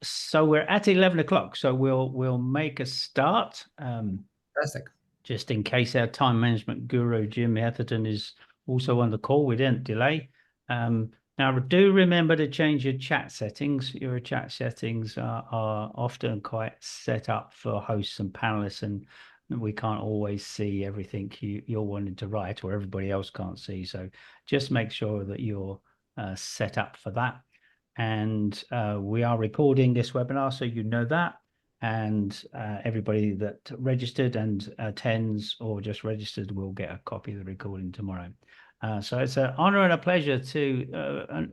So we're at 11 o'clock. So we'll make a start. Fantastic. Just in case our time management guru Jim Atherton is also on the call, we didn't delay. Now do remember to change your chat settings. Your chat settings are often quite set up for hosts and panelists, and we can't always see everything you're wanting to write, or everybody else can't see. So just make sure that you're set up for that. And we are recording this webinar, so you know that. And everybody that registered and attends or just registered will get a copy of the recording tomorrow. So it's an honor and a pleasure to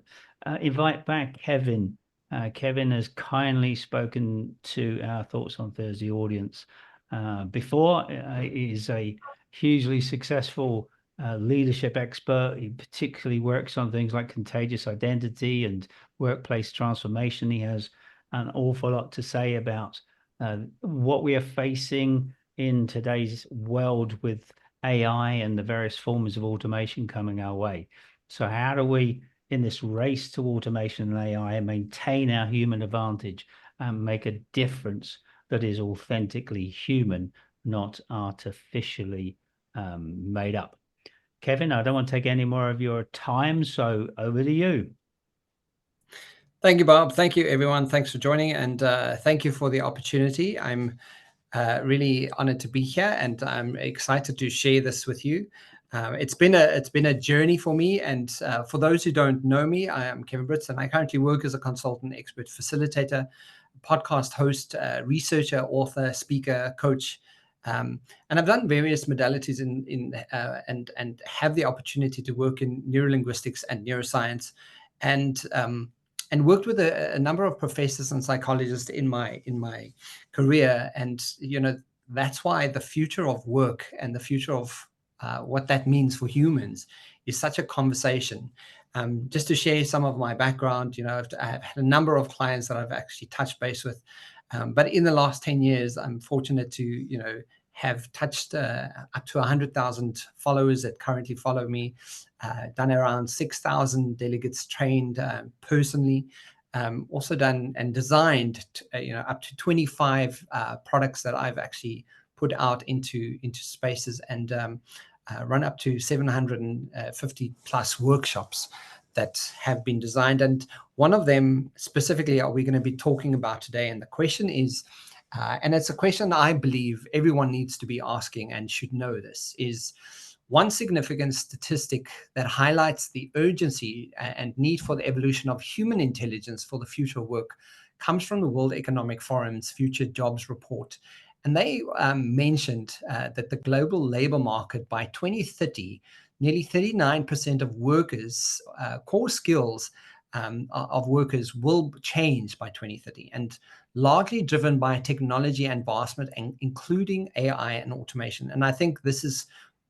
invite back Kevin. Kevin has kindly spoken to our Thoughts on Thursday audience before. He is a hugely successful leadership expert. He particularly works on things like contagious identity and workplace transformation. He has an awful lot to say about what we are facing in today's world with AI and the various forms of automation coming our way. So how do we, in this race to automation and AI, maintain our human advantage and make a difference that is authentically human, not artificially made up? Kevin, I don't want to take any more of your time, so over to you. Thank you, Bob. Thank you, everyone. Thanks for joining, and thank you for the opportunity. I'm really honored to be here, and I'm excited to share this with you. It's been a journey for me, and for those who don't know me, I am Kevin Britz, and I currently work as a consultant, expert, facilitator, podcast host, researcher, author, speaker, coach. And I've done various modalities and have the opportunity to work in neurolinguistics and neuroscience, and worked with a number of professors and psychologists in my career. And that's why the future of work and the future of what that means for humans is such a conversation. Just to share some of my background, I've had a number of clients that I've actually touched base with. But in the last 10 years, I'm fortunate to, have touched up to 100,000 followers that currently follow me, done around 6,000 delegates trained personally, also done and designed, up to 25 products that I've actually put out into spaces, and run up to 750 plus workshops that have been designed. And one of them specifically are we going to be talking about today. And the question is, and it's a question I believe everyone needs to be asking and should know this, is one significant statistic that highlights the urgency and need for the evolution of human intelligence for the future of work comes from the World Economic Forum's Future Jobs Report. And they mentioned that the global labor market by 2030, nearly 39% of workers, core skills of workers will change by 2030, and largely driven by technology advancement, and including AI and automation. And I think this is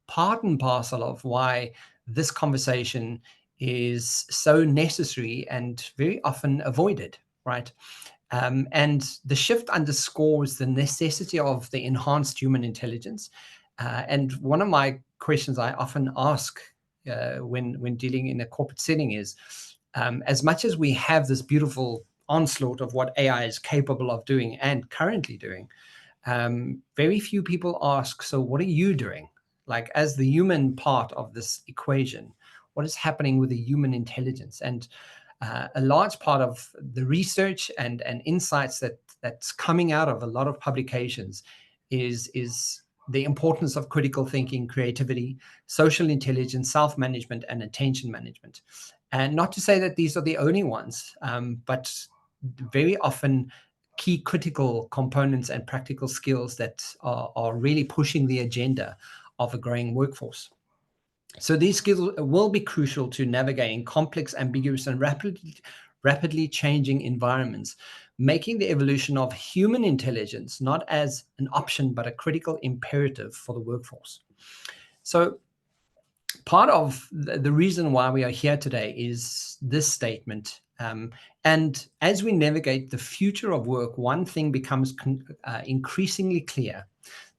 part and parcel of why this conversation is so necessary and very often avoided, right? And the shift underscores the necessity of the enhanced human intelligence. And one of my questions I often ask when dealing in a corporate setting is, as much as we have this beautiful onslaught of what AI is capable of doing and currently doing, very few people ask, so what are you doing? Like, as the human part of this equation, what is happening with the human intelligence? And a large part of the research and insights that's coming out of a lot of publications is the importance of critical thinking, creativity, social intelligence, self-management, and attention management. And not to say that these are the only ones, but very often key critical components and practical skills that are really pushing the agenda of a growing workforce. So these skills will be crucial to navigating complex, ambiguous, and rapidly changing environments, making the evolution of human intelligence not as an option, but a critical imperative for the workforce. So part of the reason why we are here today is this statement. And as we navigate the future of work, one thing becomes increasingly clear.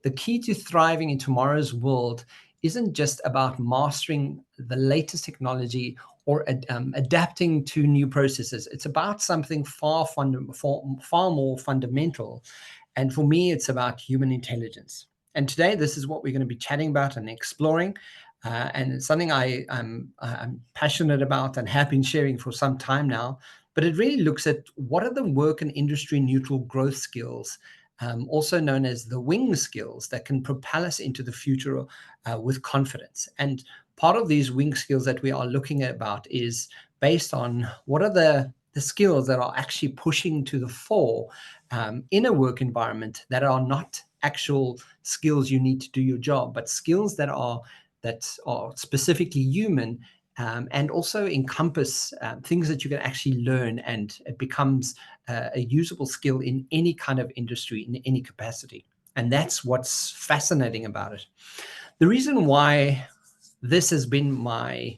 The key to thriving in tomorrow's world isn't just about mastering the latest technology or adapting to new processes. It's about something far more fundamental. And for me, it's about human intelligence. And today, this is what we're going to be chatting about and exploring. And it's something I'm passionate about and have been sharing for some time now. But it really looks at what are the work and industry neutral growth skills, also known as the wing skills, that can propel us into the future with confidence. And part of these wing skills that we are looking at about is based on what are the skills that are actually pushing to the fore in a work environment, that are not actual skills you need to do your job, but skills that are specifically human, and also encompass things that you can actually learn, and it becomes a usable skill in any kind of industry, in any capacity. And that's what's fascinating about it. The reason why this has been my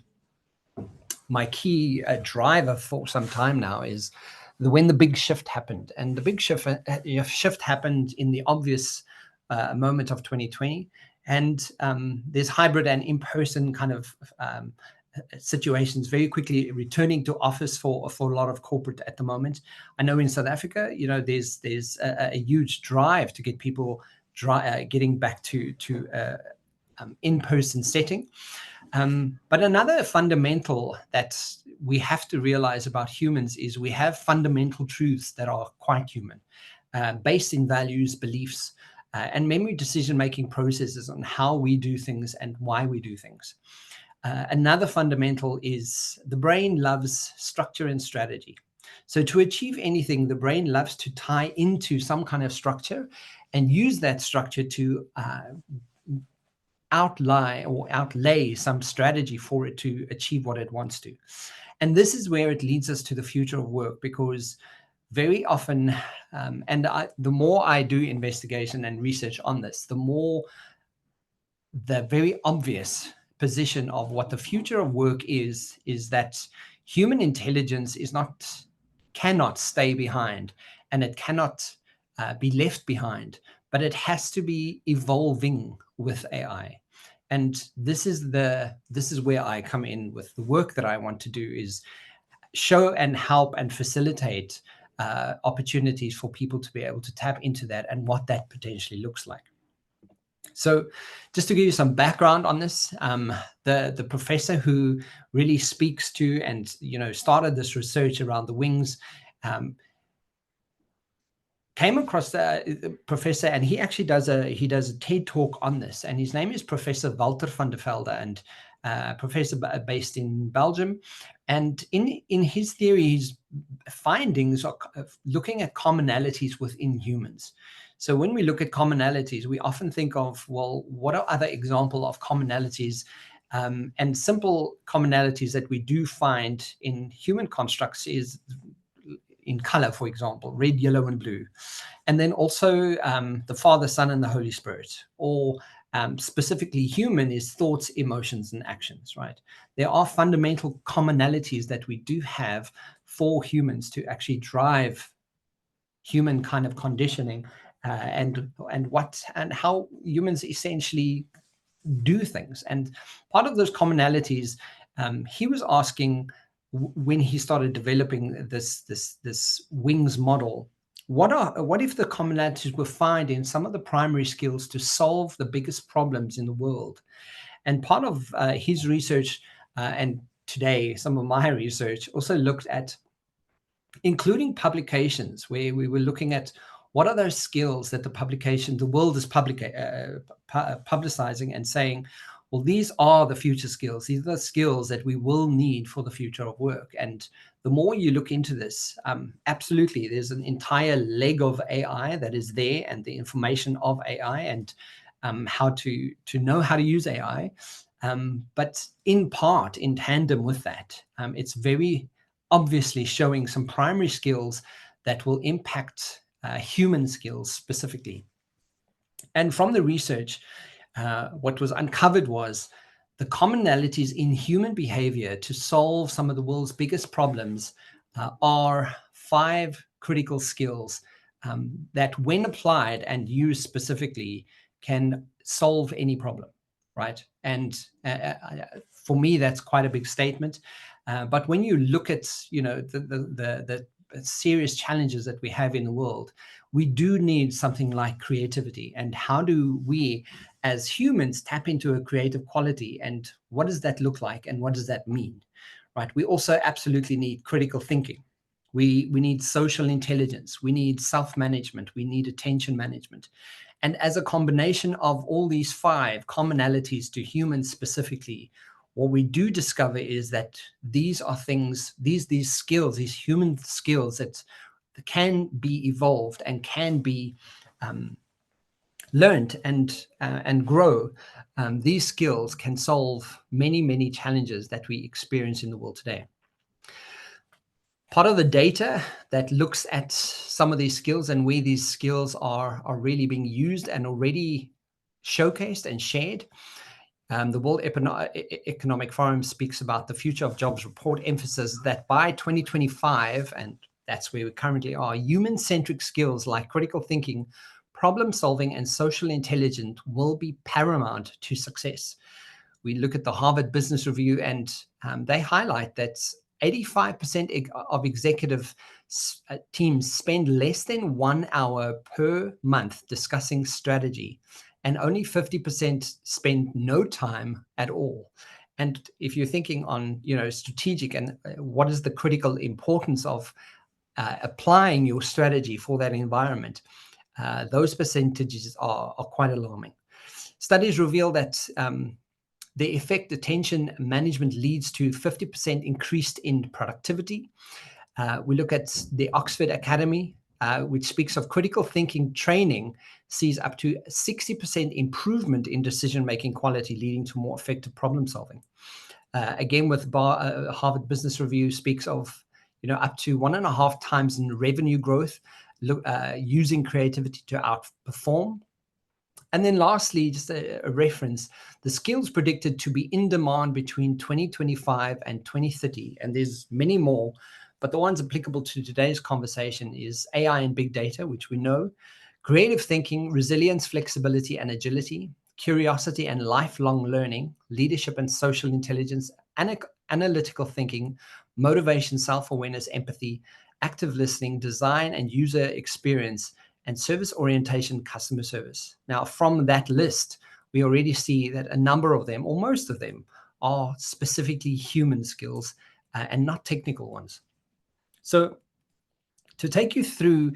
key driver for some time now is when the big shift happened. And the big shift happened in the obvious moment of 2020. And there's hybrid and in-person kind of situations very quickly returning to office for a lot of corporate at the moment. I know in South Africa, there's a huge drive to get people getting back to in-person setting. But another fundamental that we have to realize about humans is we have fundamental truths that are quite human, based in values, beliefs, and memory decision-making processes on how we do things and why we do things. Another fundamental is the brain loves structure and strategy. So to achieve anything, the brain loves to tie into some kind of structure and use that structure to outlay some strategy for it to achieve what it wants to. And this is where it leads us to the future of work, because very often, the more I do investigation and research on this, the more the very obvious position of what the future of work is that human intelligence cannot stay behind, and it cannot be left behind, but it has to be evolving with AI. And this is where I come in with the work that I want to do, is show and help and facilitate opportunities for people to be able to tap into that and what that potentially looks like. So just to give you some background on this, the professor who really speaks to and started this research around the wings, came across the professor, and he actually does a TED talk on this, and his name is Professor Walter van der Velde, and professor based in Belgium. And in his theory, his findings are looking at commonalities within humans. So when we look at commonalities, we often think of, well, what are other examples of commonalities, and simple commonalities that we do find in human constructs is in color, for example, red, yellow, and blue. And then also the Father, Son, and the Holy Spirit, or specifically human is thoughts, emotions, and actions, right? There are fundamental commonalities that we do have for humans to actually drive human kind of conditioning, and how humans essentially do things. And part of those commonalities, he was asking, when he started developing this wings model, what if the commonalities were found in some of the primary skills to solve the biggest problems in the world? And part of his research, and today some of my research, also looked at including publications, where we were looking at what are those skills that the world is publicizing and saying, well, these are the future skills. These are the skills that we will need for the future of work. And the more you look into this, absolutely, there's an entire leg of AI that is there, and the information of AI, and how to know how to use AI. But in part, in tandem with that, it's very obviously showing some primary skills that will impact human skills specifically. And from the research, what was uncovered was the commonalities in human behavior to solve some of the world's biggest problems are 5 critical skills that, when applied and used specifically, can solve any problem. right? And for me, that's quite a big statement. But when you look at, the serious challenges that we have in the world, we do need something like creativity. And how do we, as humans, tap into a creative quality? And what does that look like? And what does that mean, right? We also absolutely need critical thinking. We need social intelligence. We need self-management. We need attention management. And as a combination of all these 5 commonalities to humans specifically, what we do discover is that these are things, these skills, these human skills that can be evolved and can be learned and grow. These skills can solve many, many challenges that we experience in the world today. Part of the data that looks at some of these skills and where these skills are really being used and already showcased and shared. The World Economic Forum speaks about the Future of Jobs report emphasis that by 2025, and that's where we currently are, human-centric skills like critical thinking, problem solving, and social intelligence will be paramount to success. We look at the Harvard Business Review, and they highlight that 85% of executive teams spend less than 1 hour per month discussing strategy, and only 50% spend no time at all. And if you're thinking on, strategic and what is the critical importance of applying your strategy for that environment, those percentages are quite alarming. Studies reveal that the effect attention management leads to 50% increased in productivity. We look at the Oxford Academy, which speaks of critical thinking training, sees up to 60% improvement in decision-making quality, leading to more effective problem solving. Again, with Harvard Business Review speaks of up to 1.5 times in revenue growth, using creativity to outperform. And then lastly, just a reference, the skills predicted to be in demand between 2025 and 2030, and there's many more, but the ones applicable to today's conversation is AI and big data, which we know, creative thinking, resilience, flexibility, and agility, curiosity and lifelong learning, leadership and social intelligence, analytical thinking, motivation, self-awareness, empathy, active listening, design and user experience, and service orientation, customer service. Now, from that list, we already see that a number of them, or most of them, are specifically human skills and not technical ones. So to take you through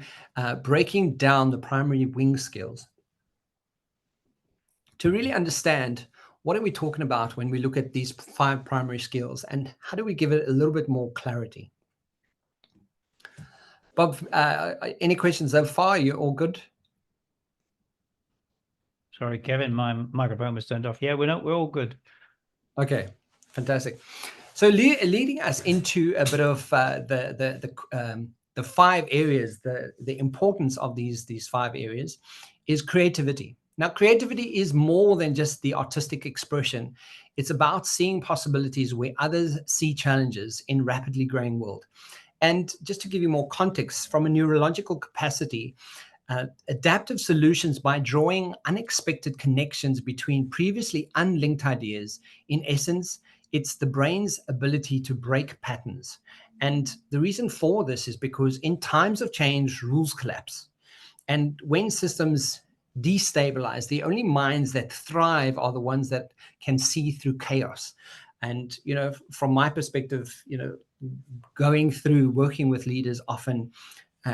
breaking down the primary wing skills, to really understand what are we talking about when we look at these 5 primary skills, and how do we give it a little bit more clarity? Bob, any questions so far? You're all good? Sorry, Kevin, my microphone was turned off. Yeah, we're all good. Okay, fantastic. So leading us into a bit of the 5 areas, the importance of these 5 areas is creativity. Now, creativity is more than just the artistic expression. It's about seeing possibilities where others see challenges in rapidly growing world. And just to give you more context, from a neurological capacity, adaptive solutions by drawing unexpected connections between previously unlinked ideas. In essence, it's the brain's ability to break patterns. And the reason for this is because in times of change, rules collapse. And when systems destabilize, the only minds that thrive are the ones that can see through chaos. And, from my perspective, going through working with leaders often,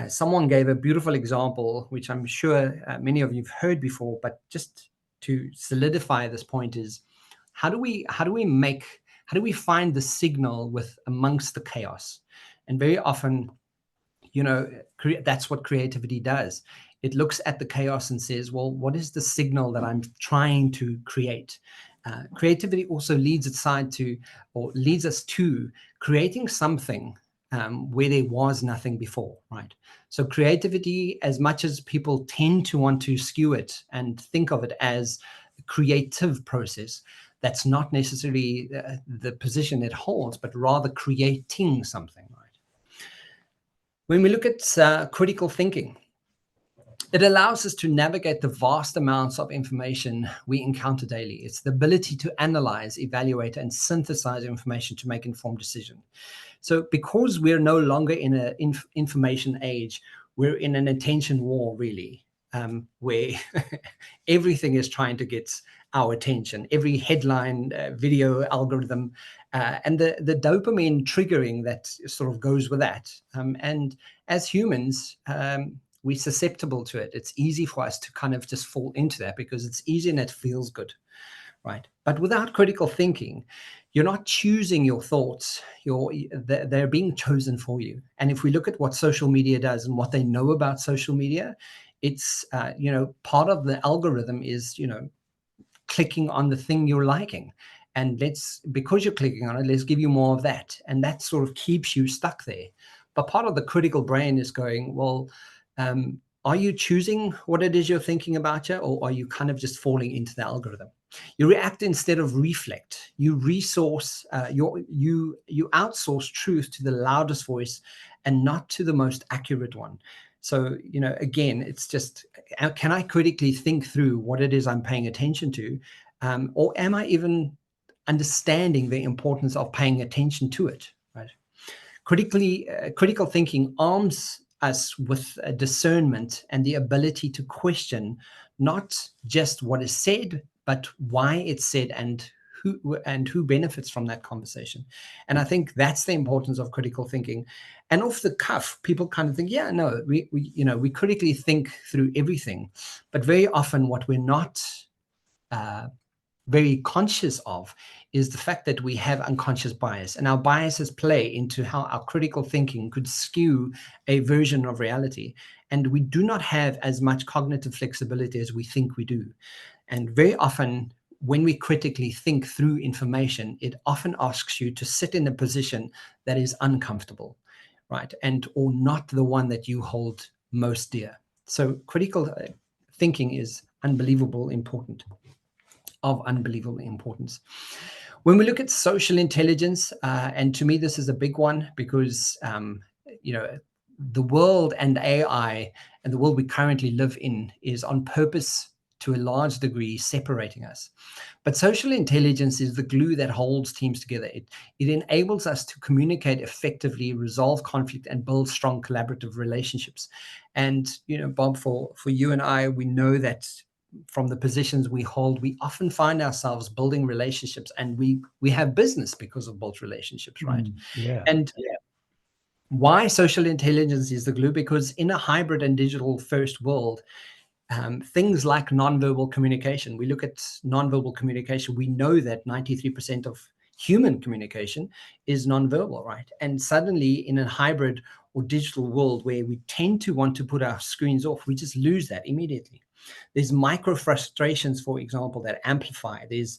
someone gave a beautiful example, which I'm sure many of you've heard before, but just to solidify this point is, how do we find the signal amongst the chaos? And very often, that's what creativity does. It looks at the chaos and says, well, what is the signal that I'm trying to create? Creativity also leads us to creating something where there was nothing before, right? So creativity, as much as people tend to want to skew it and think of it as a creative process, that's not necessarily the position it holds, but rather creating something, right? When we look at critical thinking, It allows us to navigate the vast amounts of information we encounter daily. It's the ability to analyze, evaluate, and synthesize information to make informed decisions. So because we're no longer in an information age, we're in an attention war, really, where everything is trying to get our attention, every headline, video, algorithm, and the dopamine triggering that sort of goes with that. And as humans, we're susceptible to it. It's easy for us to kind of just fall into that because it's easy and it feels good, right? But without critical thinking, you're not choosing your thoughts. They're being chosen for you. And if we look at what social media does and what they know about social media, it's, part of the algorithm is, clicking on the thing you're liking. And because you're clicking on it, let's give you more of that. And that sort of keeps you stuck there. But part of the critical brain is going, well, are you choosing what it is you're thinking about you, or are you kind of just falling into the algorithm? You react instead of reflect. You resource, you outsource truth to the loudest voice and not to the most accurate one. So, again, it's just, can I critically think through what it is I'm paying attention to? Or am I even understanding the importance of paying attention to it, right? Critical thinking arms us with a discernment and the ability to question not just what is said, but why it's said and who benefits from that conversation. And I think that's the importance of critical thinking. And off the cuff, people kind of think, yeah, no, we critically think through everything, but very often what we're not very conscious of is the fact that we have unconscious bias, and our biases play into how our critical thinking could skew a version of reality. And we do not have as much cognitive flexibility as we think we do. And very often, when we critically think through information, it often asks you to sit in a position that is uncomfortable, right? Or not the one that you hold most dear. So critical thinking is unbelievably important. Of unbelievable importance. When we look at social intelligence, and to me this is a big one because the world and AI and the world we currently live in is on purpose to a large degree separating us. But social intelligence is the glue that holds teams together. It enables us to communicate effectively, resolve conflict, and build strong collaborative relationships. And Bob, for you and I, we know that from the positions we hold, we often find ourselves building relationships, and we have business because of built relationships, right? Why social intelligence is the glue? Because in a hybrid and digital first world, things like nonverbal communication, we look at nonverbal communication, we know that 93% of human communication is nonverbal, right? And suddenly in a hybrid or digital world where we tend to want to put our screens off, we just lose that immediately. There's micro frustrations, for example, that amplify. There's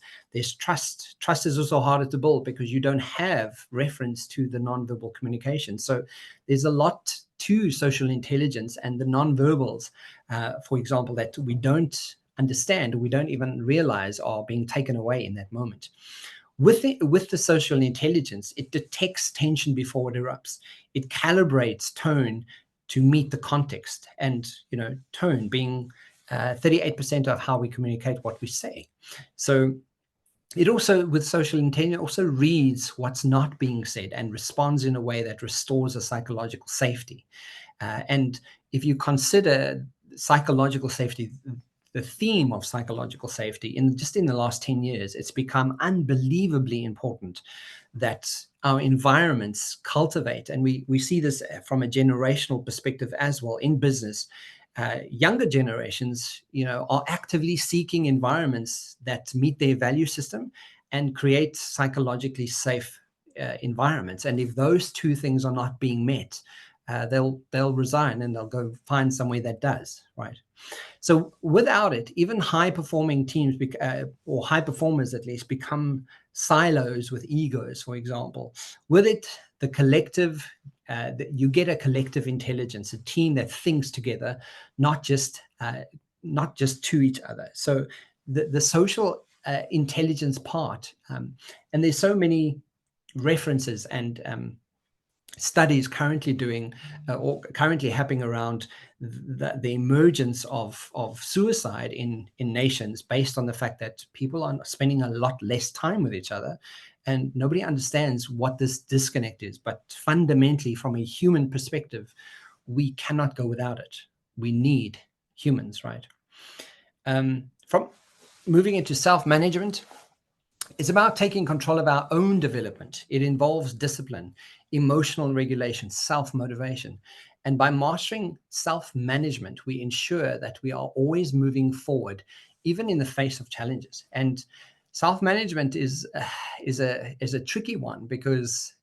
trust. Trust is also harder to build because you don't have reference to the nonverbal communication. So there's a lot to social intelligence and the nonverbals, for example, that we don't understand, or we don't even realize are being taken away in that moment. With the social intelligence, it detects tension before it erupts. It calibrates tone to meet the context, and tone being 38% of how we communicate what we say. So it also, with social intelligence, also reads what's not being said and responds in a way that restores a psychological safety. And if you consider psychological safety, the theme of psychological safety in the last 10 years, it's become unbelievably important that our environments cultivate, and we see this from a generational perspective as well in business. Younger generations, are actively seeking environments that meet their value system and create psychologically safe environments. And if those two things are not being met, they'll resign and they'll go find somewhere that does, right? So without it, even high-performing teams, or high performers at least, become silos with egos, for example. With it, the collective, you get a collective intelligence, a team that thinks together, not just to each other. So the social intelligence part, and there's so many references and studies currently doing or currently happening around the emergence of suicide in nations based on the fact that people are spending a lot less time with each other, and nobody understands what this disconnect is. But fundamentally, from a human perspective, we cannot go without it. We need humans, right? From moving into self-management, it's about taking control of our own development. It involves discipline, emotional regulation, self-motivation. And by mastering self-management, we ensure that we are always moving forward, even in the face of challenges. And self-management is a tricky one, because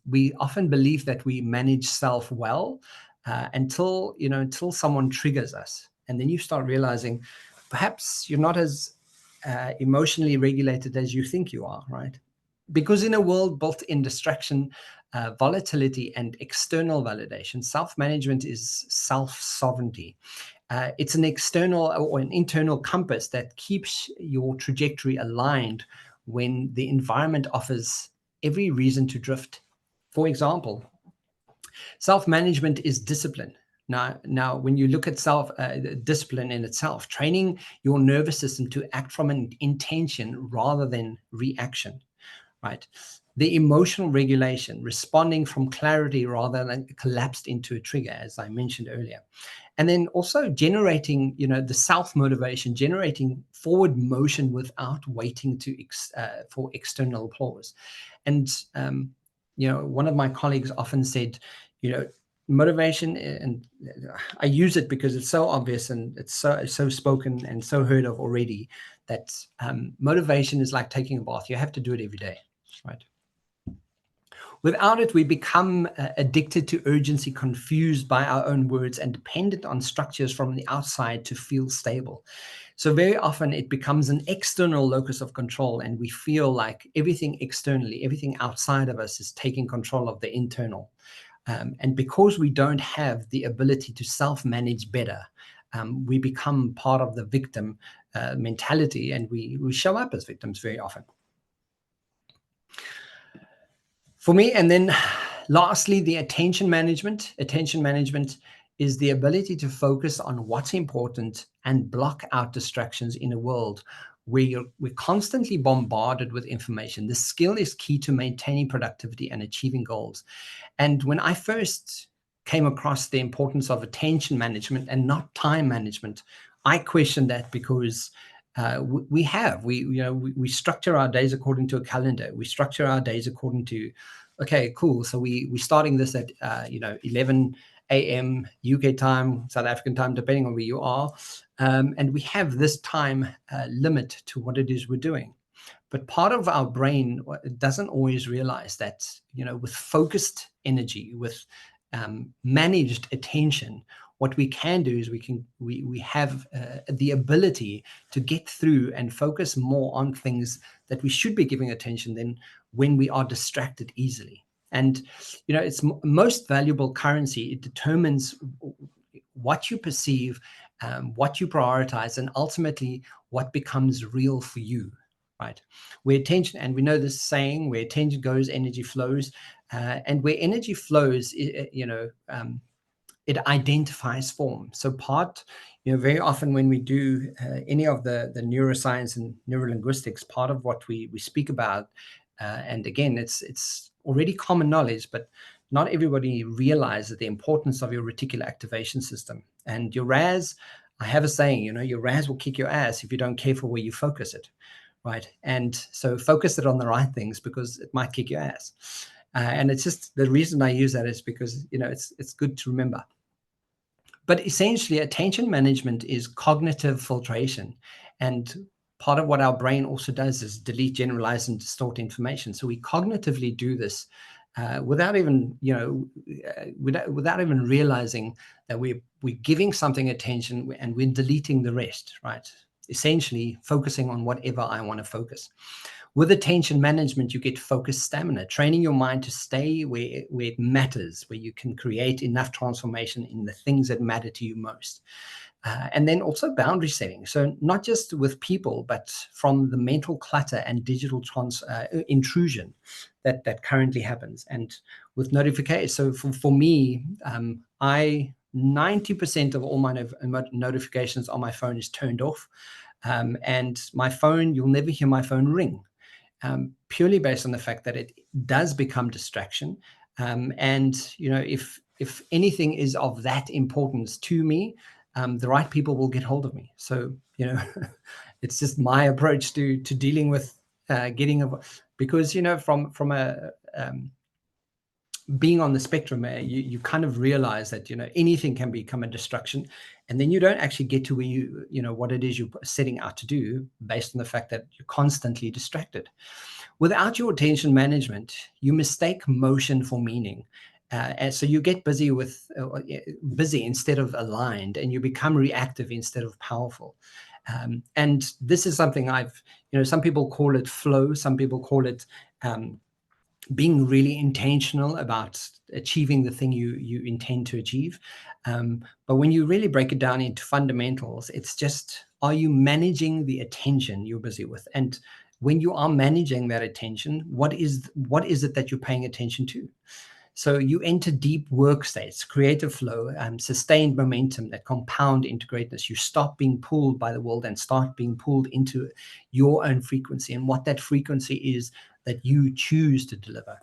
we often believe that we manage self well until someone triggers us. And then you start realizing perhaps you're not as emotionally regulated as you think you are, right? Because in a world built in distraction, volatility, and external validation, self-management is self-sovereignty. It's an external or an internal compass that keeps your trajectory aligned when the environment offers every reason to drift. For example, self-management is discipline. Now, when you look at discipline in itself, training your nervous system to act from an intention rather than reaction, right? The emotional regulation, responding from clarity rather than collapsed into a trigger, as I mentioned earlier. And then also generating, the self-motivation, generating forward motion without waiting for external applause. And, one of my colleagues often said, motivation, and I use it because it's so obvious and it's so spoken and so heard of already, that motivation is like taking a bath. You have to do it every day, right? Without it, we become addicted to urgency, confused by our own words, and dependent on structures from the outside to feel stable. So very often it becomes an external locus of control, and we feel like everything externally, everything outside of us is taking control of the internal. And because we don't have the ability to self-manage better, we become part of the victim mentality, and we show up as victims very often. For me, and then lastly, the attention management. Attention management is the ability to focus on what's important and block out distractions in a world where we're constantly bombarded with information. This skill is key to maintaining productivity and achieving goals. And when I first came across the importance of attention management and not time management, I questioned that, because we structure our days according to a calendar. We structure our days according to, okay, cool. So we're starting this at 11 a.m. UK time, South African time, depending on where you are, and we have this time limit to what it is we're doing. But part of our brain doesn't always realize that, with focused energy, with managed attention, what we can do is we have the ability to get through and focus more on things that we should be giving attention than when we are distracted easily. And, it's most valuable currency. It determines what you perceive, what you prioritize, and ultimately what becomes real for you, right? Where attention, and we know this saying, where attention goes, energy flows. And where energy flows, it identifies form. So very often when we do any of the neuroscience and neurolinguistics, part of what we speak about, and again, it's already common knowledge, but not everybody realizes the importance of your reticular activation system. And your RAS, I have a saying, your RAS will kick your ass if you don't care for where you focus it, right? And so focus it on the right things, because it might kick your ass. And it's just, the reason I use that is because, it's good to remember. But essentially, attention management is cognitive filtration. And part of what our brain also does is delete, generalize, and distort information. So we cognitively do this without even realizing that we're giving something attention and we're deleting the rest, right? Essentially focusing on whatever I want to focus. With attention management, you get focused stamina, training your mind to stay where it matters, where you can create enough transformation in the things that matter to you most. And then also boundary setting. So not just with people, but from the mental clutter and digital intrusion that currently happens. And with notifications. So for me, 90% of all my notifications on my phone is turned off. And my phone, you'll never hear my phone ring, purely based on the fact that it does become distraction. And, if anything is of that importance to me, the right people will get hold of me. So, it's just my approach to dealing with because, from a being on the spectrum, you kind of realize that, anything can become a distraction, and then you don't actually get to where what it is you're setting out to do, based on the fact that you're constantly distracted. Without your attention management, you mistake motion for meaning. And so you get busy instead of aligned, and you become reactive instead of powerful. And this is something some people call it flow. Some people call it being really intentional about achieving the thing you intend to achieve. But when you really break it down into fundamentals, it's just, are you managing the attention you're busy with? And when you are managing that attention, what is it that you're paying attention to? So you enter deep work states, creative flow, sustained momentum that compound into greatness. You stop being pulled by the world and start being pulled into your own frequency, and what that frequency is that you choose to deliver.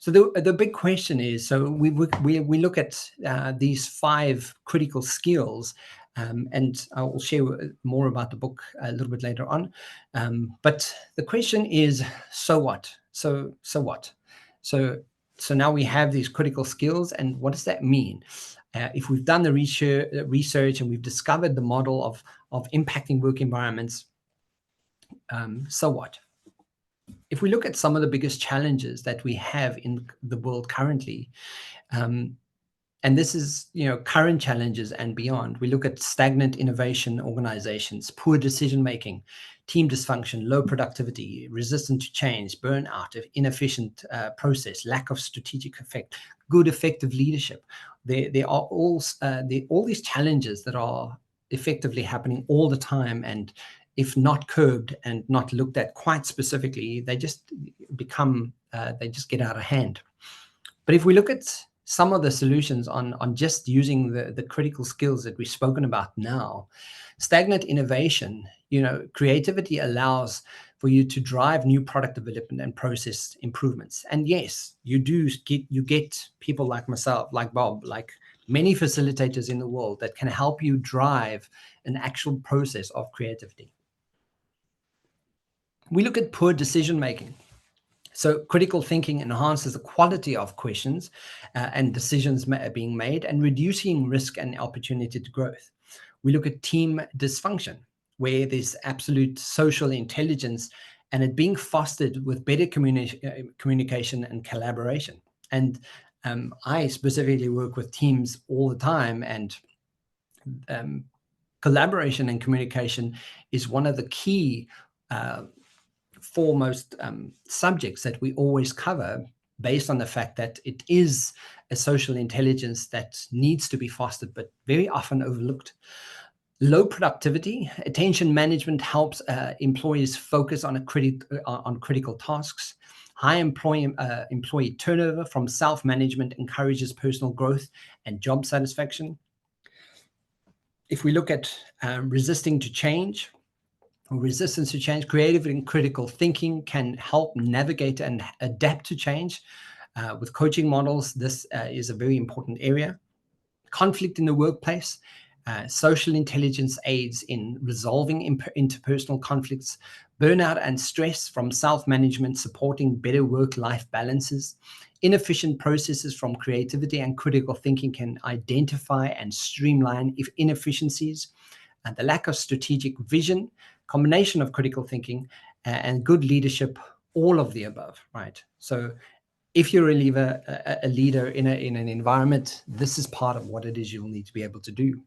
So the big question is, so we look at these 5 critical skills, and I will share more about the book a little bit later on. But the question is, so what? So what? So now we have these critical skills, and what does that mean? If we've done the research and we've discovered the model of impacting work environments, so what? If we look at some of the biggest challenges that we have in the world currently, and this is, current challenges and beyond, we look at stagnant innovation organizations, poor decision-making, team dysfunction, low productivity, resistant to change, burnout, inefficient process, lack of strategic effect, good effective leadership. There are all these challenges that are effectively happening all the time, and if not curbed and not looked at quite specifically, they just get out of hand. But if we look at some of the solutions on just using the critical skills that we've spoken about now, stagnant innovation, creativity allows for you to drive new product development and process improvements. And yes, you get people like myself, like Bob, like many facilitators in the world that can help you drive an actual process of creativity. We look at poor decision-making. So critical thinking enhances the quality of questions and decisions being made, and reducing risk and opportunity to growth. We look at team dysfunction, where there's absolute social intelligence and it being fostered with better communication and collaboration. And I specifically work with teams all the time, and collaboration and communication is one of the key foremost subjects that we always cover, based on the fact that it is a social intelligence that needs to be fostered, but very often overlooked. Low productivity, attention management helps employees focus on critical tasks. High employee turnover from self-management encourages personal growth and job satisfaction. If we look at resistance to change, creative and critical thinking can help navigate and adapt to change. With coaching models, this is a very important area. Conflict in the workplace, social intelligence aids in resolving interpersonal conflicts. Burnout and stress from self-management, supporting better work-life balances. Inefficient processes from creativity and critical thinking can identify and streamline inefficiencies. And the lack of strategic vision, combination of critical thinking and good leadership, all of the above, right? So if you're a leader in an environment, this is part of what it is you'll need to be able to do.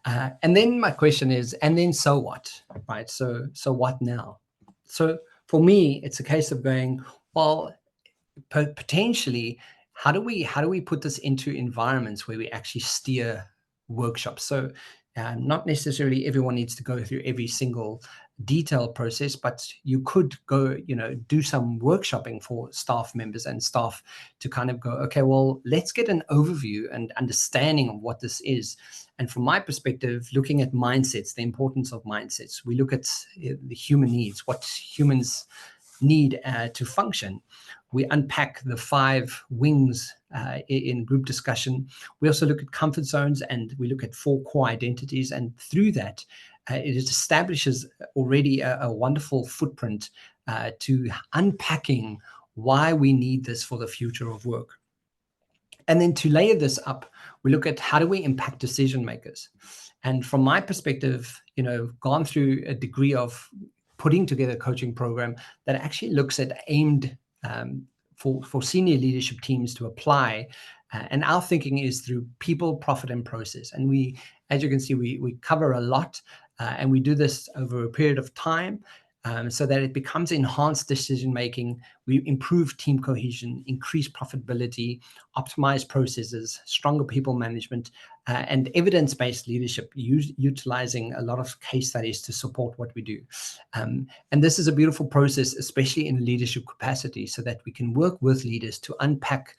And then my question is, and then so what, right? So what now? So for me, it's a case of going, well, potentially, how do we put this into environments where we actually steer workshops? So not necessarily everyone needs to go through every single detailed process, but you could go, do some workshopping for staff members and staff to kind of go, okay, well, let's get an overview and understanding of what this is. And from my perspective, looking at mindsets, the importance of mindsets, we look at the human needs, what humans need to function. We unpack the 5 wings in group discussion. We also look at comfort zones, and we look at 4 core identities. And through that, it establishes already a wonderful footprint to unpacking why we need this for the future of work. And then to layer this up, we look at how do we impact decision makers. And from my perspective, gone through a degree of putting together a coaching program that actually looks at aimed for senior leadership teams to apply. And our thinking is through people, profit, and process. And we, as you can see, we cover a lot, and we do this over a period of time so that it becomes enhanced decision-making. We improve team cohesion, increase profitability, optimize processes, stronger people management, and evidence-based leadership, utilizing a lot of case studies to support what we do. And this is a beautiful process, especially in a leadership capacity, so that we can work with leaders to unpack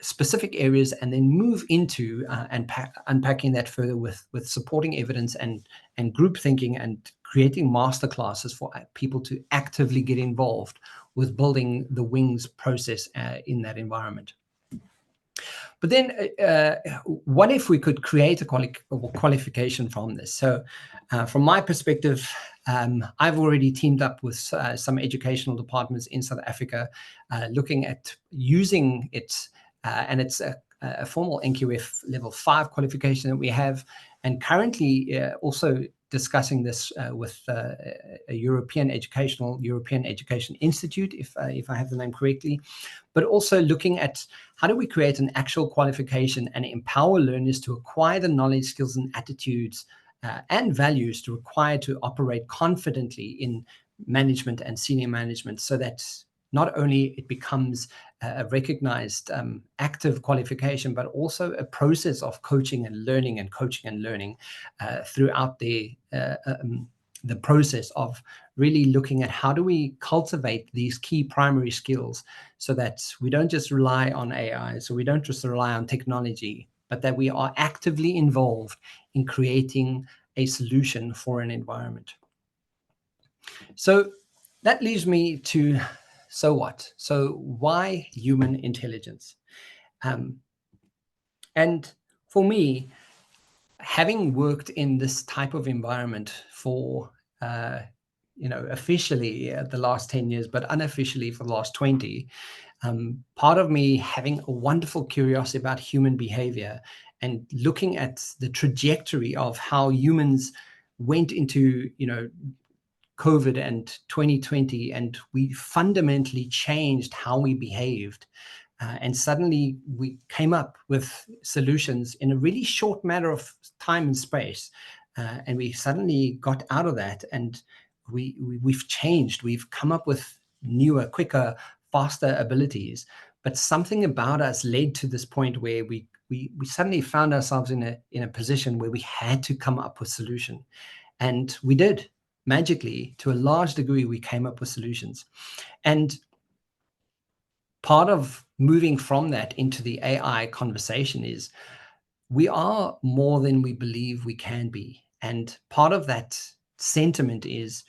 specific areas and then move into unpacking that further with supporting evidence and group thinking and creating masterclasses for people to actively get involved with building the wings process in that environment. But then what if we could create a qualification from this? So from my perspective, I've already teamed up with some educational departments in South Africa, looking at using it, and it's a formal NQF level 5 qualification that we have, and currently also discussing this with a European Education Institute, if I have the name correctly, but also looking at how do we create an actual qualification and empower learners to acquire the knowledge, skills, and attitudes and values to require to operate confidently in management and senior management, so that not only it becomes a recognized active qualification, but also a process of coaching and learning throughout the process of really looking at how do we cultivate these key primary skills, so that we don't just rely on AI, so we don't just rely on technology, but that we are actively involved in creating a solution for an environment. So that leaves me to, so what? So why human intelligence? And for me, having worked in this type of environment for, officially the last 10 years, but unofficially for the last 20, part of me having a wonderful curiosity about human behavior and looking at the trajectory of how humans went into, COVID and 2020, and we fundamentally changed how we behaved. And suddenly we came up with solutions in a really short matter of time and space. And we suddenly got out of that, and we've changed. We've come up with newer, quicker, faster abilities. But something about us led to this point where we suddenly found ourselves in a position where we had to come up with solution. And we did. Magically, to a large degree, we came up with solutions. And part of moving from that into the AI conversation is we are more than we believe we can be. And part of that sentiment is,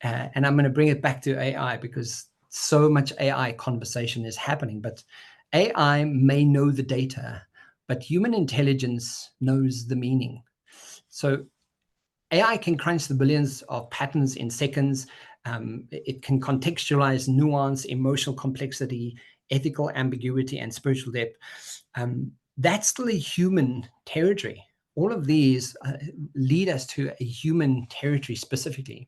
and I'm going to bring it back to AI because so much AI conversation is happening, but AI may know the data, but human intelligence knows the meaning. So AI can crunch the billions of patterns in seconds. It can contextualize nuance, emotional complexity, ethical ambiguity, and spiritual depth. That's still a human territory. All of these lead us to a human territory specifically.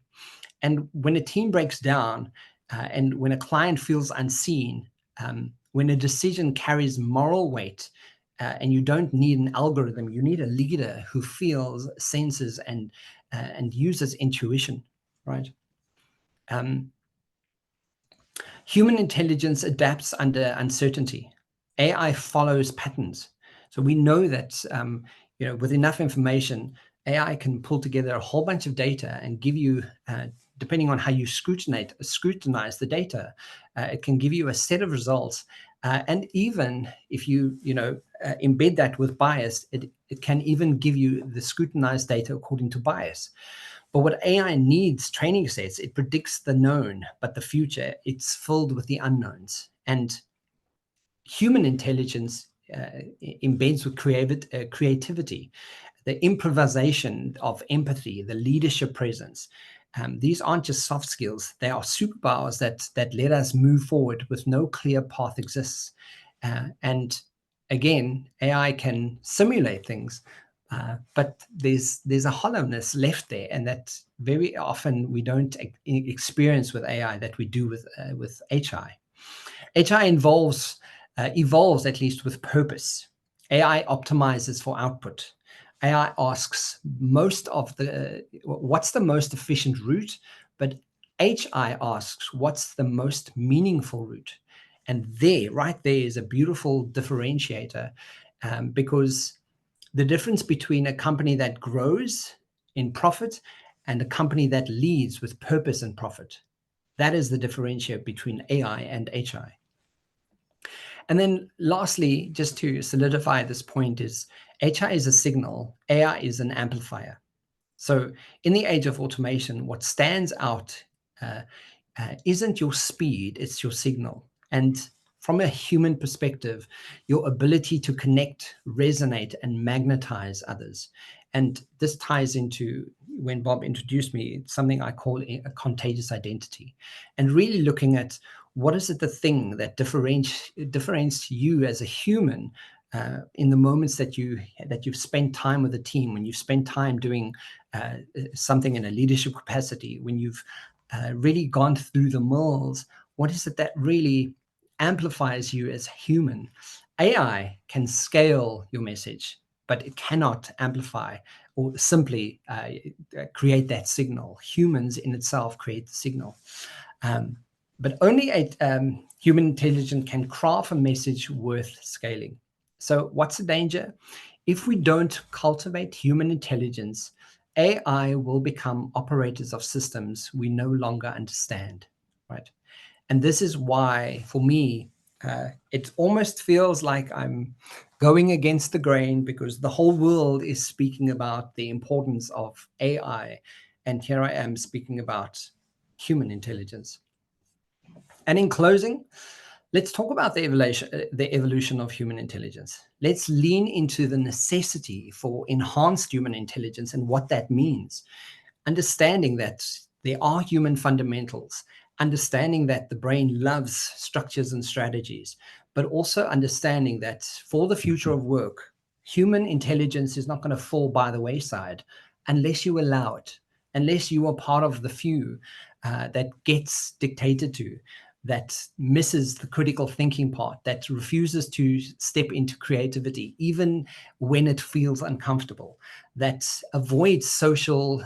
And when a team breaks down, and when a client feels unseen, when a decision carries moral weight, and you don't need an algorithm, you need a leader who feels, senses, and uses intuition, right? Human intelligence adapts under uncertainty. AI follows patterns. So we know that with enough information, AI can pull together a whole bunch of data and give you, depending on how you scrutinize the data, it can give you a set of results. And even if you embed that with bias, it can even give you the scrutinized data according to bias. But what AI needs training sets, it predicts the known, but the future, it's filled with the unknowns. And human intelligence embeds with creativity, the improvisation of empathy, the leadership presence. These aren't just soft skills, they are superpowers that let us move forward with no clear path exists. And again, AI can simulate things, but there's a hollowness left there, and that very often we don't experience with AI that we do with HI. HI evolves at least with purpose. AI optimizes for output. AI asks what's the most efficient route, but HI asks what's the most meaningful route. And right there is a beautiful differentiator, because the difference between a company that grows in profit and a company that leads with purpose and profit, that is the differentiator between AI and HI. And then lastly, just to solidify this point, is HI is a signal, AI is an amplifier. So in the age of automation, what stands out isn't your speed, it's your signal. And from a human perspective, your ability to connect, resonate, and magnetize others. And this ties into, when Bob introduced me, something I call a contagious identity. And really looking at what is it, the thing that differentiates you as a human in the moments that you've spent time with a team, when you've spent time doing something in a leadership capacity, when you've really gone through the mills. What is it that really amplifies you as a human? AI can scale your message, but it cannot amplify or simply create that signal. Humans in itself create the signal. But only human intelligence can craft a message worth scaling. So what's the danger? If we don't cultivate human intelligence, AI will become operators of systems we no longer understand, right? And this is why, for me, it almost feels like I'm going against the grain, because the whole world is speaking about the importance of AI. And here I am speaking about human intelligence. And in closing, let's talk about the evolution of human intelligence. Let's lean into the necessity for enhanced human intelligence and what that means. Understanding that there are human fundamentals, understanding that the brain loves structures and strategies, but also understanding that for the future of work, human intelligence is not going to fall by the wayside unless you allow it, unless you are part of the few that gets dictated to, that misses the critical thinking part, that refuses to step into creativity, even when it feels uncomfortable, that avoids social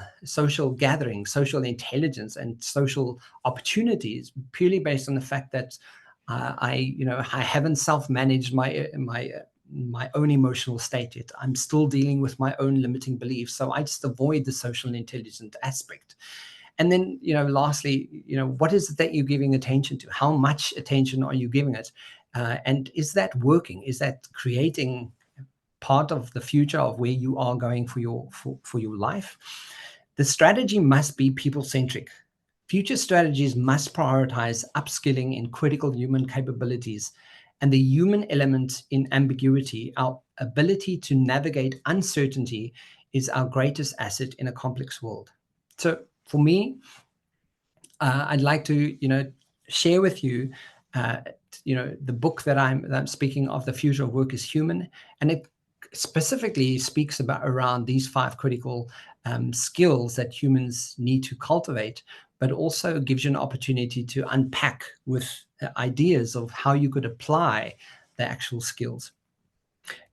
gatherings, social intelligence, and social opportunities purely based on the fact that I haven't self-managed my own emotional state yet. I'm still dealing with my own limiting beliefs, so I just avoid the social intelligence aspect. And then, lastly, what is it that you're giving attention to? How much attention are you giving it? And is that working? Is that creating part of the future of where you are going for your life? The strategy must be people-centric. Future strategies must prioritize upskilling in critical human capabilities and the human element in ambiguity. Our ability to navigate uncertainty is our greatest asset in a complex world. So for me, I'd like to, share with you, the book that I'm speaking of, The Future of Work is Human, and it specifically speaks around these 5 critical skills that humans need to cultivate, but also gives you an opportunity to unpack with ideas of how you could apply the actual skills.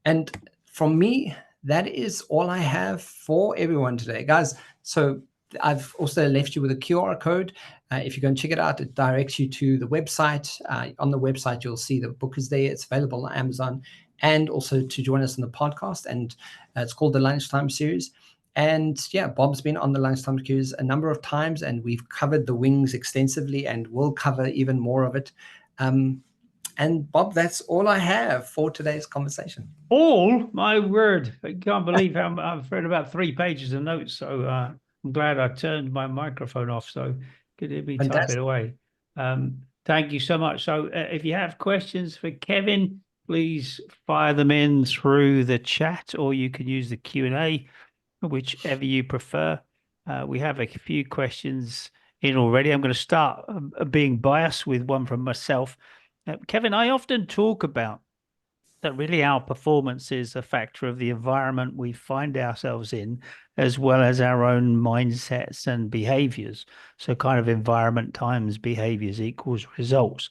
And from me, that is all I have for everyone today, guys. So I've also left you with a QR code. If you go and check it out, it directs you to the website. On the website, you'll see the book is there. It's available on Amazon, and also to join us on the podcast. And it's called the Lunchtime series. And yeah, Bob's been on the Lunchtime Cruise a number of times, and we've covered the wings extensively, and we'll cover even more of it. And Bob, that's all I have for today's conversation. All my word, I can't believe how I've read about 3 pages of notes. So I'm glad I turned my microphone off. So could it be typing Fantastic. away? Thank you so much. So if you have questions for Kevin, please fire them in through the chat, or you can use the Q&A, whichever you prefer. We have a few questions in already. I'm going to start being biased with one from myself. Kevin, I often talk about that really our performance is a factor of the environment we find ourselves in, as well as our own mindsets and behaviors. So kind of environment times behaviors equals results.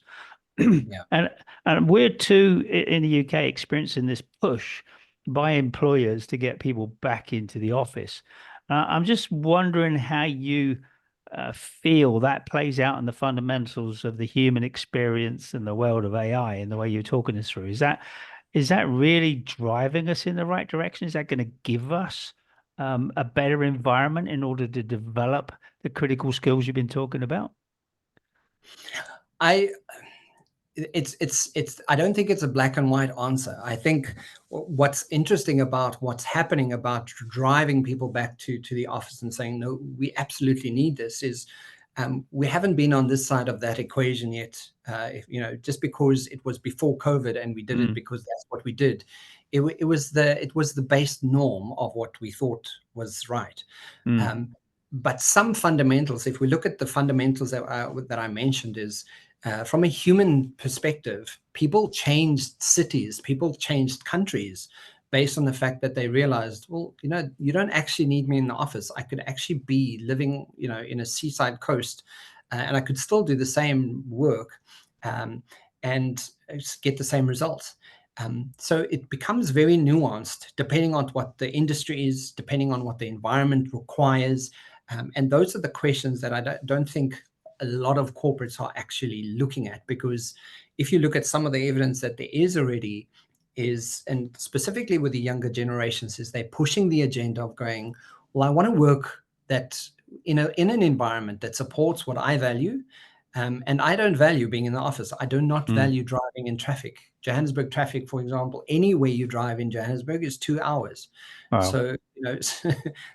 Yeah. And we're too in the UK experiencing this push by employers to get people back into the office. I'm just wondering how you feel that plays out in the fundamentals of the human experience and the world of AI and the way you're talking us through. Is that really driving us in the right direction? Is that going to give us a better environment in order to develop the critical skills you've been talking about? I I don't think it's a black and white answer. I think what's interesting about what's happening about driving people back to the office and saying, no, we absolutely need this is we haven't been on this side of that equation yet. Just because it was before COVID and we did it because that's what we did, it was the base norm of what we thought was right. But some fundamentals, if we look at the fundamentals that I mentioned, is from a human perspective, people changed cities, people changed countries based on the fact that they realized, well, you don't actually need me in the office. I could actually be living, in a seaside coast, and I could still do the same work and get the same results. So it becomes very nuanced depending on what the industry is, depending on what the environment requires. And those are the questions that I don't think a lot of corporates are actually looking at, because if you look at some of the evidence that there is already and specifically with the younger generations, is they're pushing the agenda of going, well, I want to work that in an environment that supports what I value. And I don't value being in the office. I do not value driving in traffic. Johannesburg traffic, for example, anywhere you drive in Johannesburg is 2 hours. Wow. So,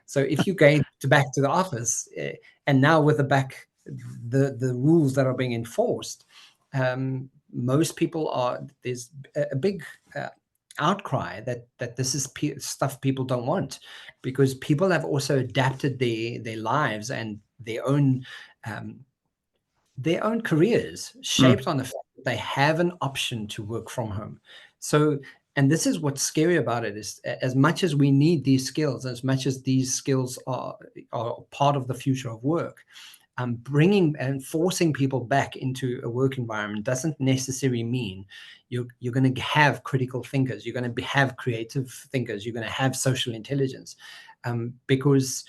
so if you go back to the office, and now with the rules that are being enforced, most people there's a big outcry that this is stuff people don't want, because people have also adapted their lives and their own careers shaped on the fact that they have an option to work from home. So, and this is what's scary about it, is as much as we need these skills, as much as these skills are part of the future of work, bringing and forcing people back into a work environment doesn't necessarily mean you're going to have critical thinkers, you're going to have creative thinkers, you're going to have social intelligence, because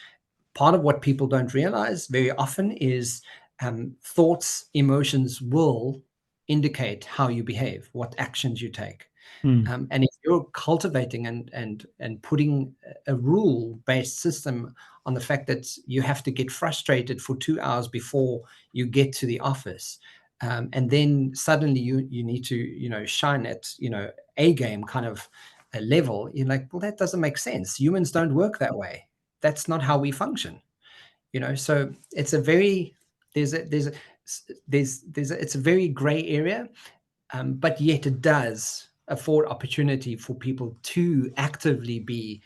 part of what people don't realize very often is thoughts, emotions will indicate how you behave, what actions you take. And if you're cultivating and putting a rule-based system on the fact that you have to get frustrated for 2 hours before you get to the office, and then suddenly you need to shine at A game kind of a level, you're like, well, that doesn't make sense. Humans don't work that way. That's not how we function. So it's a very it's a very gray area, but yet it does afford opportunity for people to actively be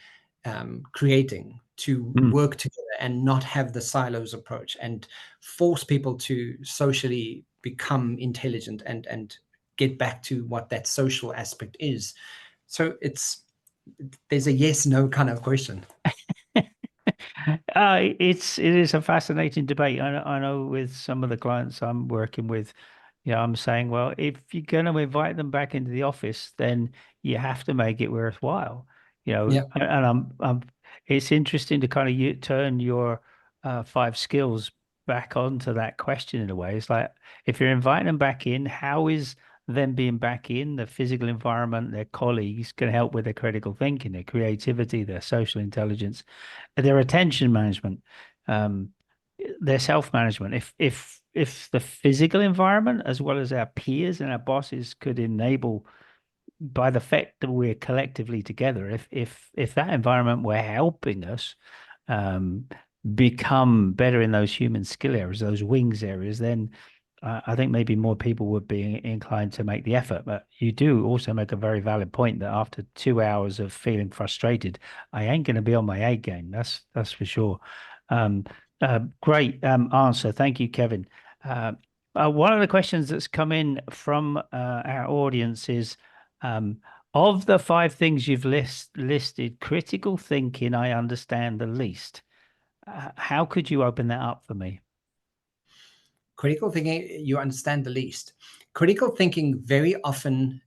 creating, to work together and not have the silos approach, and force people to socially become intelligent and get back to what that social aspect is. So there's a yes no kind of question. It is a fascinating debate. I know with some of the clients I'm working with, I'm saying, well, if you're going to invite them back into the office, then you have to make it worthwhile. Yeah. And it's interesting to kind of turn your 5 skills back onto that question in a way. It's like, if you're inviting them back in, how is them being back in the physical environment, their colleagues can help with their critical thinking, their creativity, their social intelligence, their attention management, um, their self-management. If the physical environment, as well as our peers and our bosses, could enable by the fact that we're collectively together, if that environment were helping us um, become better in those human skill areas, those wings areas, then I think maybe more people would be inclined to make the effort. But you do also make a very valid point that after 2 hours of feeling frustrated, I ain't going to be on my A game. That's for sure. Um, great answer. Thank you, Kevin. Uh, one of the questions that's come in from our audience is, um, of the five things you've listed, critical thinking, I understand the least. How could you open that up for me? Critical thinking, you understand the least. Critical thinking very often,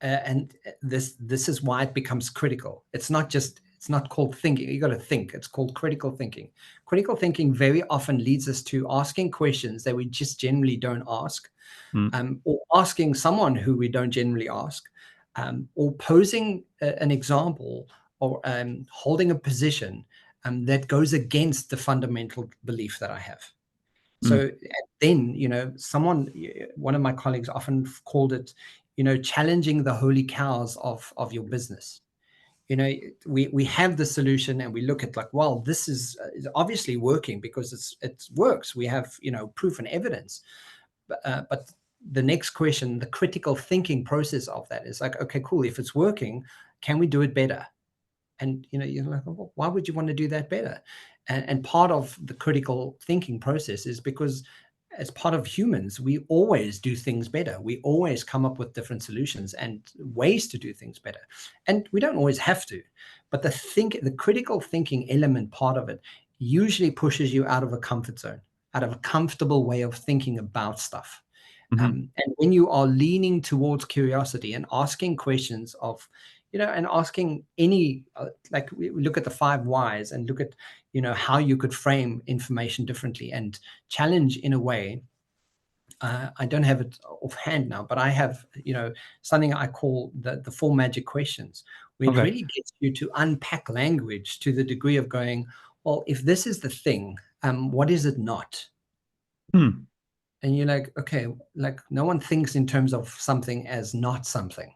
and this is why it becomes critical. It's not called thinking. You got to think. It's called critical thinking. Critical thinking very often leads us to asking questions that we just generally don't ask, Mm, or asking someone who we don't generally ask, or posing an example, or holding a position that goes against the fundamental belief that I have. mm, So then, one of my colleagues often called it, challenging the holy cows of your business. We have the solution and we look at like, well, this is obviously working because it works. We have, proof and evidence. But the next question, the critical thinking process of that is like, okay, cool. If it's working, can we do it better? And you're like, well, why would you want to do that better? And part of the critical thinking process is because as part of humans, we always do things better. We always come up with different solutions and ways to do things better. And we don't always have to, but the critical thinking element part of it usually pushes you out of a comfort zone, out of a comfortable way of thinking about stuff. mhm. And when you are leaning towards curiosity and asking questions of, and asking any, like we look at the five whys and look at, how you could frame information differently and challenge in a way. I don't have it offhand now, but I have, something I call the four magic questions, where it Okay. really gets you to unpack language to the degree of going, well, if this is the thing, what is it not? Hmm. And you're like, okay, like no one thinks in terms of something as not something.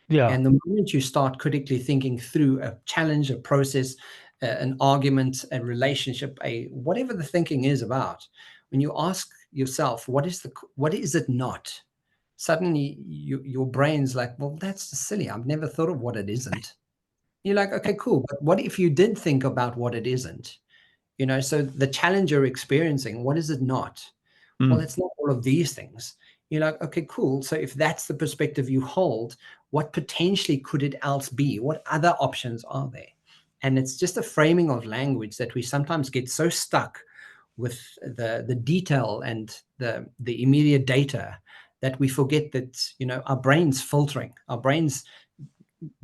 Yeah. And the moment you start critically thinking through a challenge, a process, an argument, a relationship, a whatever the thinking is about, when you ask yourself, what is it not? Suddenly your brain's like, well, that's silly. I've never thought of what it isn't. You're like, okay, cool. But what if you did think about what it isn't? So the challenge you're experiencing, what is it not? Well, Mm. it's not all of these things. You're like, okay, cool. So if that's the perspective you hold, what potentially could it else be? What other options are there? And it's just a framing of language that we sometimes get so stuck with the detail and the immediate data that we forget that our brains filtering, our brains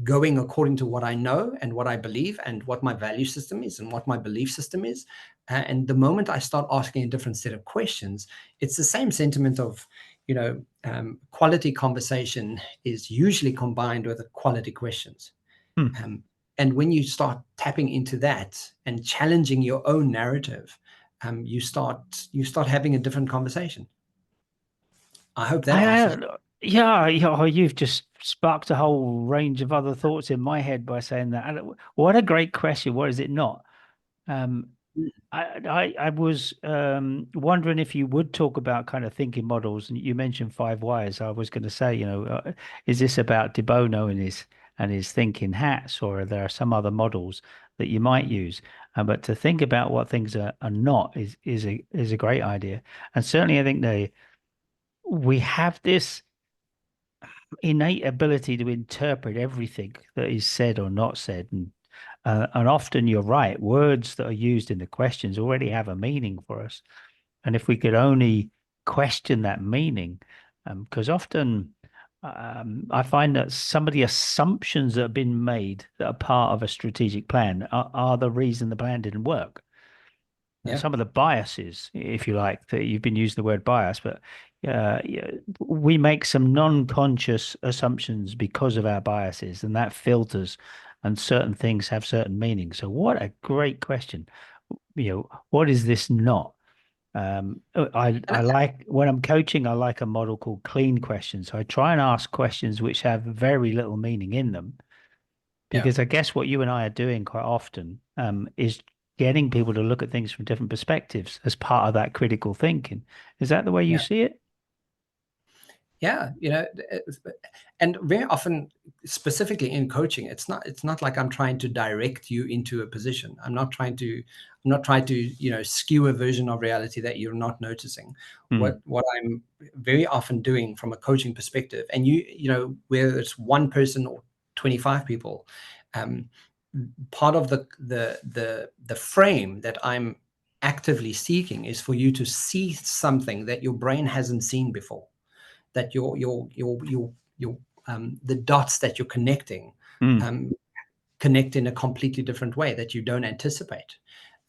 going according to what I know and what I believe and what my value system is and what my belief system is. And the moment I start asking a different set of questions, it's the same sentiment of, quality conversation is usually combined with quality questions. Hmm. Um, and when you start tapping into that and challenging your own narrative, you start having a different conversation. I hope that answers. Yeah, yeah, oh, you've just sparked a whole range of other thoughts in my head by saying that. And what a great question. What is it not? Um, I was wondering if you would talk about kind of thinking models, and you mentioned five whys. I was going to say, is this about De Bono and his thinking hats, or are there some other models that you might use? But to think about what things are not is a great idea, and certainly I think we have this innate ability to interpret everything that is said or not said, and often you're right, words that are used in the questions already have a meaning for us. And if we could only question that meaning, because often I find that some of the assumptions that have been made that are part of a strategic plan are the reason the plan didn't work. Yeah. Some of the biases, if you like, that you've been using the word bias, but Yeah, we make some non-conscious assumptions because of our biases, and that filters, and certain things have certain meanings. So, what a great question. What is this not? And I like when I'm coaching, I like a model called clean questions. So I try and ask questions which have very little meaning in them, yeah, because I guess what you and I are doing quite often is getting people to look at things from different perspectives as part of that critical thinking. Is that the way you yeah. see it? Yeah, and very often, specifically in coaching, it's not like I'm trying to direct you into a position. I'm not trying to skew a version of reality that you're not noticing. Mm, What I'm very often doing from a coaching perspective, and whether it's one person or 25 people, um, part of the frame that I'm actively seeking is for you to see something that your brain hasn't seen before, that your the dots that you're connecting mm, um, connect in a completely different way that you don't anticipate.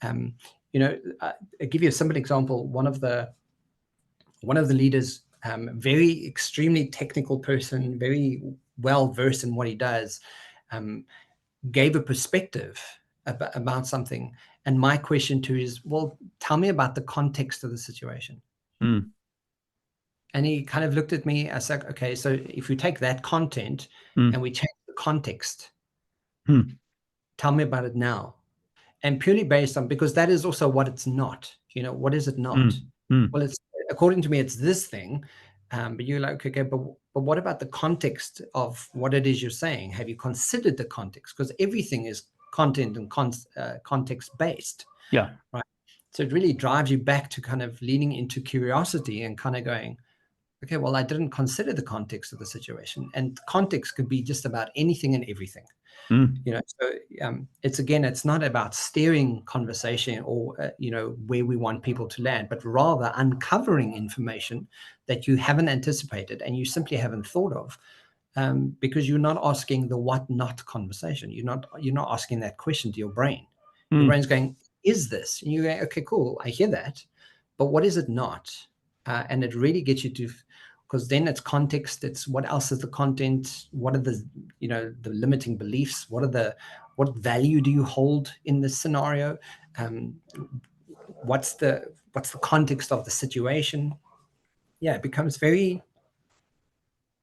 Um, I'll give you a simple example. One of the leaders, very extremely technical person, very well versed in what he does, um, gave a perspective about something. And my question to is, well, tell me about the context of the situation. mm, And he kind of looked at me as like, okay, so if we take that content and mm, we change the context, mm, tell me about it now. And purely based on, because that is also what it's not. What is it not? mm, mm, Well, it's, according to me, it's this thing. But you're like, okay, but what about the context of what it is you're saying? Have you considered the context? Because everything is content and context based, yeah. right? So it really drives you back to kind of leaning into curiosity and kind of going, okay, well, I didn't consider the context of the situation, and context could be just about anything and everything. Mm, So it's not about steering conversation or where we want people to land, but rather uncovering information that you haven't anticipated and you simply haven't thought of, because you're not asking the what not conversation. You're not asking that question to your brain. Your mm, brain's going, is this? And you're going, okay, cool, I hear that, but what is it not? And it really gets you to, because then it's context. It's what else is the content? What are the limiting beliefs? What value do you hold in this scenario? Um, what's the context of the situation? Yeah, it becomes very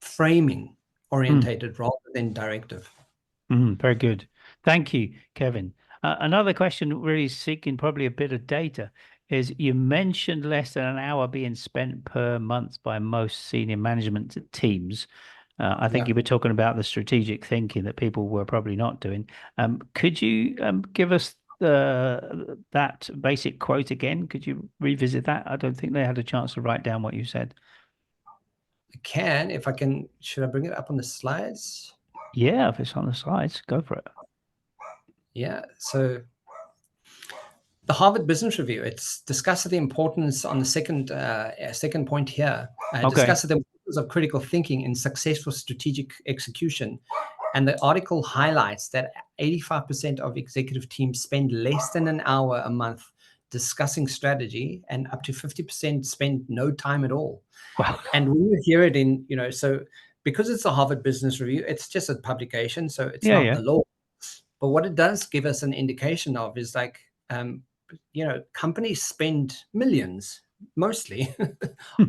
framing mm. orientated rather than directive. Very good. Thank you, Kevin. Another question, really seeking probably a bit of data, is you mentioned less than an hour being spent per month by most senior management teams. I think Yeah. you were talking about the strategic thinking that people were probably not doing. Could you give us that basic quote again? Could you revisit that? I don't think they had a chance to write down what you said. I can, if I can. Should I bring it up on the slides? Yeah, if it's on the slides, go for it. Yeah. So the Harvard Business Review, it's discussed the importance on the second point here, Okay. discussed the importance of critical thinking in successful strategic execution. And the article highlights that 85% of executive teams spend less than an hour a month discussing strategy, and up to 50% spend no time at all. Well, And when you hear it so because it's a Harvard Business Review, it's just a publication, so it's yeah, not yeah. the law. But what it does give us an indication of is like, companies spend millions, mostly,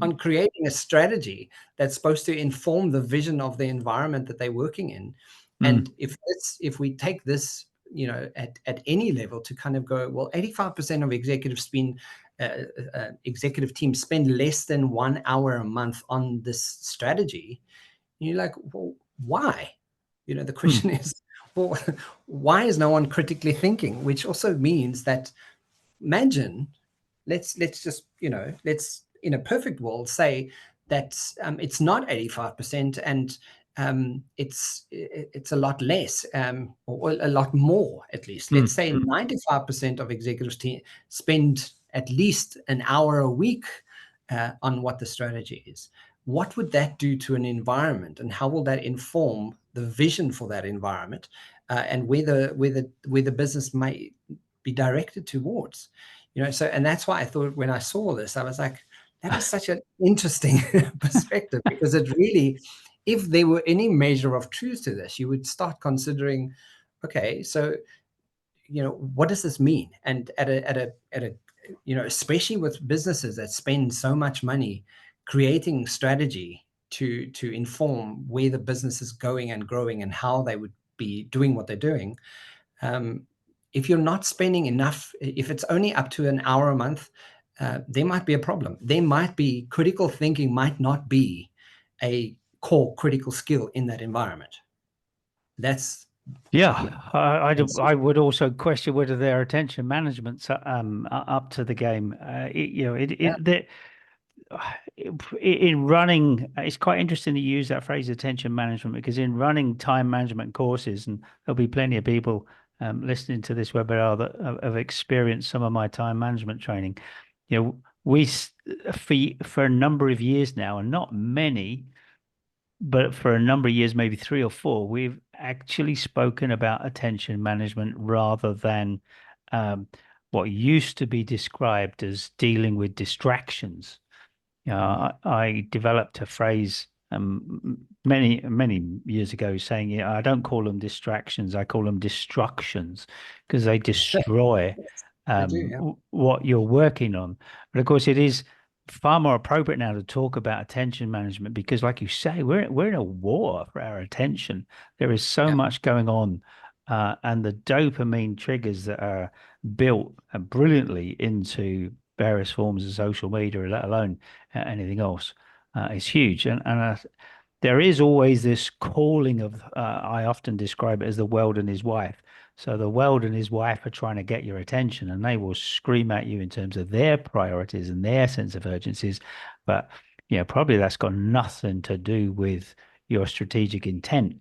on creating a strategy that's supposed to inform the vision of the environment that they're working in. And Mm, if we take this, at any level to kind of go, well, 85% of executive teams spend less than 1 hour a month on this strategy. And you're like, well, why? The mm, question is, well, why is no one critically thinking? Which also means that, imagine, let's just let's, in a perfect world, say that it's not 85%, and it's a lot less, or a lot more. At least let's mm, say mm, 95% of executives spend at least an hour a week on what the strategy is. What would that do to an environment, and how will that inform the vision for that environment, and where the business may be directed towards? So, and that's why I thought, when I saw this, I was like, That is such an interesting perspective, because it really, if there were any measure of truth to this, you would start considering, okay, so, what does this mean? And at a especially with businesses that spend so much money creating strategy to inform where the business is going and growing and how they would be doing what they're doing. Um, if you're not spending enough, if it's only up to an hour a month, there might be a problem. There might be critical thinking might not be a core critical skill in that environment. That's Yeah, I would also question whether their attention management's up to the game. yeah, In running, it's quite interesting to use that phrase attention management, because in running time management courses, and there'll be plenty of people listening to this webinar that have experienced some of my time management training. For a number of years now, and not many, but for a number of years, maybe 3 or 4, we've actually spoken about attention management rather than um, what used to be described as dealing with distractions. I developed a phrase many years ago saying, I don't call them distractions, I call them destructions, because they destroy they do. Yeah, what you're working on. But of course, it is far more appropriate now to talk about attention management, because, like you say, we're in a war for our attention. There is so yeah, much going on, and the dopamine triggers that are built brilliantly into various forms of social media, let alone anything else, is huge. And there is always this calling of, I often describe it as the world and his wife. So the world and his wife are trying to get your attention, and they will scream at you in terms of their priorities and their sense of urgencies. But probably that's got nothing to do with your strategic intent.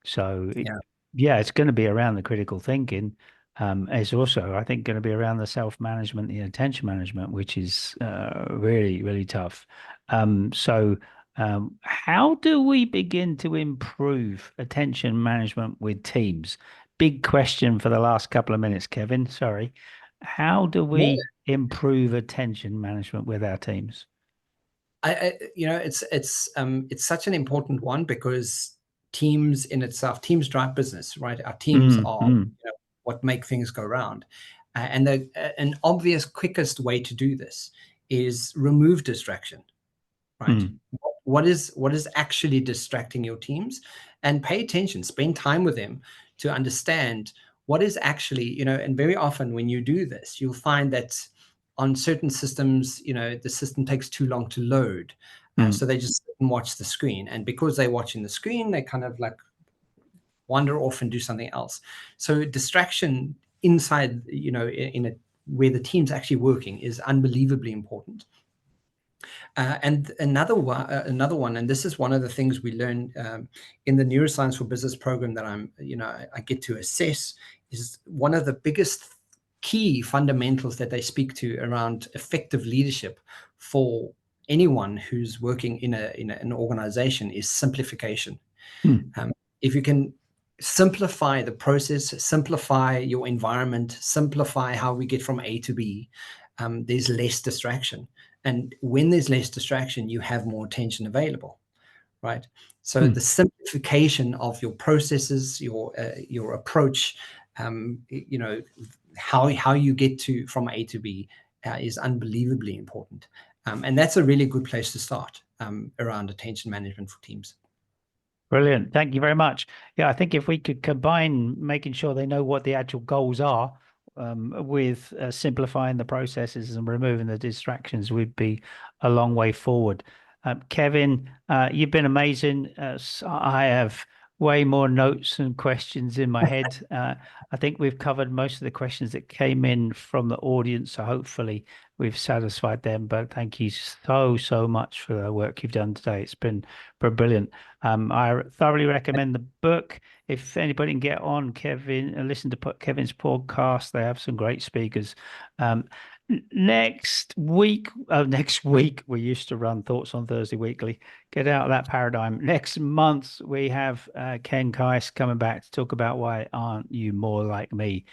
So yeah. yeah, it's going to be around the critical thinking. It's also, I think, going to be around the self-management, the attention management, which is really, really tough. How do we begin to improve attention management with teams? Big question for the last couple of minutes, Kevin. Sorry. How do No, we improve attention management with our teams? it's such an important one, because teams drive business, right? Our teams Mm, are mm, what make things go round. And an obvious, quickest way to do this is remove distraction, right? mm, What is actually distracting your teams, and pay attention, spend time with them to understand what is actually, and very often when you do this, you'll find that on certain systems, the system takes too long to load. mm, So they just sit and watch the screen. And because they're watching the screen, they kind of like wander off and do something else. So distraction inside, in a where the team's actually working is unbelievably important. And another one, and this is one of the things we learn in the Neuroscience for Business program that I get to assess, is one of the biggest key fundamentals that they speak to around effective leadership for anyone who's working in an organization is simplification. mm, If you can simplify the process, simplify your environment, simplify how we get from A to B, there's less distraction. And when there's less distraction, you have more attention available, right? So mm. the simplification of your processes, your approach, how you get to from A to B is unbelievably important. And that's a really good place to start around attention management for teams. Brilliant. Thank you very much. Yeah, I think if we could combine making sure they know what the actual goals are, with simplifying the processes and removing the distractions, we'd be a long way forward. Kevin, you've been amazing. I have way more notes and questions in my head. I think we've covered most of the questions that came in from the audience, so hopefully we've satisfied them. But thank you so much for the work you've done today. It's been brilliant. I thoroughly recommend the book. If anybody can get on Kevin and listen to Kevin's podcast, they have some great speakers. Next week, we used to run Thoughts on Thursday weekly. Get out of that paradigm. Next month, we have Ken Kais coming back to talk about why aren't you more like me?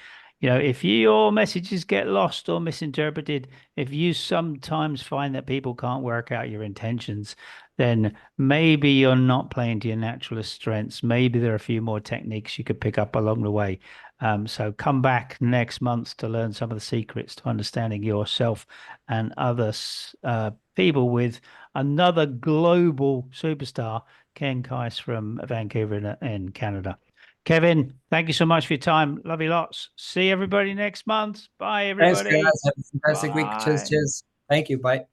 If your messages get lost or misinterpreted, if you sometimes find that people can't work out your intentions, then maybe you're not playing to your naturalist strengths. Maybe there are a few more techniques you could pick up along the way. So come back next month to learn some of the secrets to understanding yourself and others, people with another global superstar, Ken Kais from Vancouver in Canada. Kevin, thank you so much for your time. Love you lots. See everybody next month. Bye, Thanks, everybody. guys. Have a fantastic week. Cheers, Bye. cheers. Thank you. Bye.